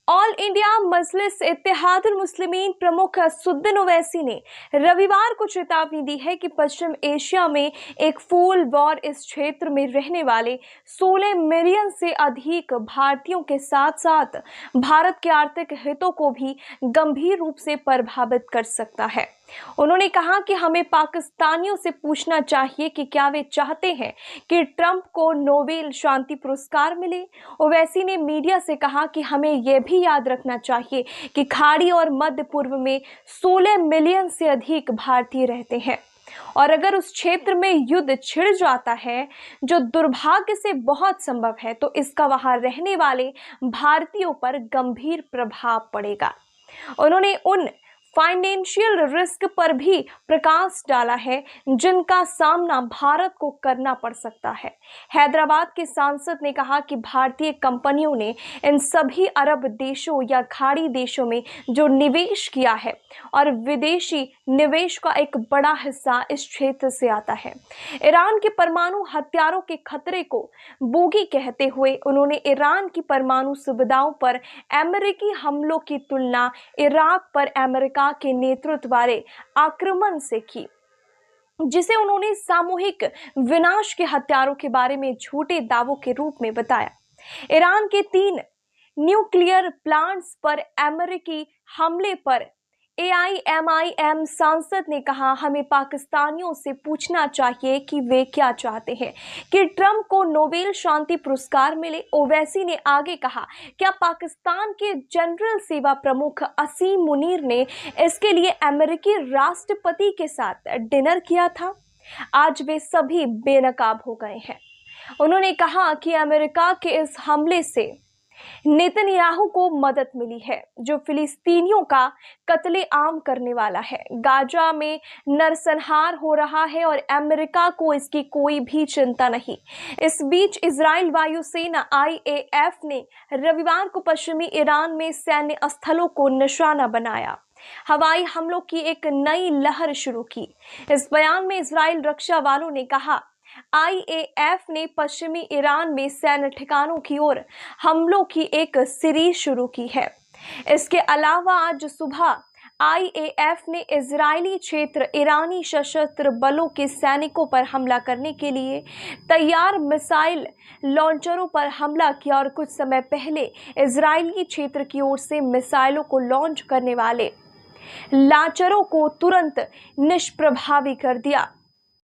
All India मजलिस इत्तेहादुल मुस्लिमीन प्रमुख असदुद्दीन ओवैसी ने रविवार को चेतावनी दी है कि पश्चिम एशिया में एक फूल वॉर इस क्षेत्र में रहने वाले 16 मिलियन से अधिक भारतीयों के साथ साथ भारत के आर्थिक हितों को भी गंभीर रूप से प्रभावित कर सकता है। उन्होंने कहा कि हमें पाकिस्तानियों से पूछना चाहिए कि क्या वे चाहते हैं कि ट्रंप को नोबेल शांति पुरस्कार मिले। ओवैसी ने मीडिया से कहा कि हमें यह भी याद रखना चाहिए कि खाड़ी और मध्य पूर्व में 16 मिलियन से अधिक भारतीय रहते हैं और अगर उस क्षेत्र में युद्ध छिड़ जाता है, जो दुर्भाग्य से बहुत संभव है, तो इसका वहां रहने वाले भारतीयों पर गंभीर प्रभाव पड़ेगा। उन्होंने उन फाइनेंशियल रिस्क पर भी प्रकाश डाला है जिनका सामना भारत को करना पड़ सकता है। हैदराबाद के सांसद ने कहा कि भारतीय कंपनियों ने इन सभी अरब देशों या खाड़ी देशों में जो निवेश किया है और विदेशी निवेश का एक बड़ा हिस्सा इस क्षेत्र से आता है। ईरान के परमाणु हथियारों के खतरे को बोगी कहते हुए उन्होंने ईरान की परमाणु सुविधाओं पर अमेरिकी हमलों की तुलना इराक पर अमेरिका के नेतृत्व वाले आक्रमण से की, जिसे उन्होंने सामूहिक विनाश के हथियारों के बारे में झूठे दावों के रूप में बताया। ईरान के 3 न्यूक्लियर प्लांट्स पर अमेरिकी हमले पर AIMIM सांसद ने कहा, हमें पाकिस्तानियों से पूछना चाहिए कि वे क्या चाहते हैं कि ट्रंप को नोबेल शांति पुरस्कार मिले। ओवैसी ने आगे कहा, क्या पाकिस्तान के जनरल सेवा प्रमुख असीम मुनीर ने इसके लिए अमेरिकी राष्ट्रपति के साथ डिनर किया था? आज वे सभी बेनकाब हो गए हैं। उन्होंने कहा कि अमेरिका के इस हमले से नेतन्याहू को मदद मिली है, जो फिलिस्तीनियों का कत्लेआम करने वाला है। गाजा में नरसंहार हो रहा है और अमेरिका को इसकी कोई भी चिंता नहीं। इस बीच इजराइल वायुसेना IAF ने रविवार को पश्चिमी ईरान में सैन्य स्थलों को निशाना बनाया, हवाई हमलों की एक नई लहर शुरू की। इस बयान में इजराइल रक्षा वालों ने कहा, IAF ने पश्चिमी ईरान में सैन्य ठिकानों की ओर हमलों की एक सीरीज शुरू की है। इसके अलावा आज सुबह IAF ने इजरायली क्षेत्र ईरानी सशस्त्र बलों के सैनिकों पर हमला करने के लिए तैयार मिसाइल लॉन्चरों पर हमला किया और कुछ समय पहले इजरायली क्षेत्र की ओर से मिसाइलों को लॉन्च करने वाले लांचरों को तुरंत निष्प्रभावी कर दिया।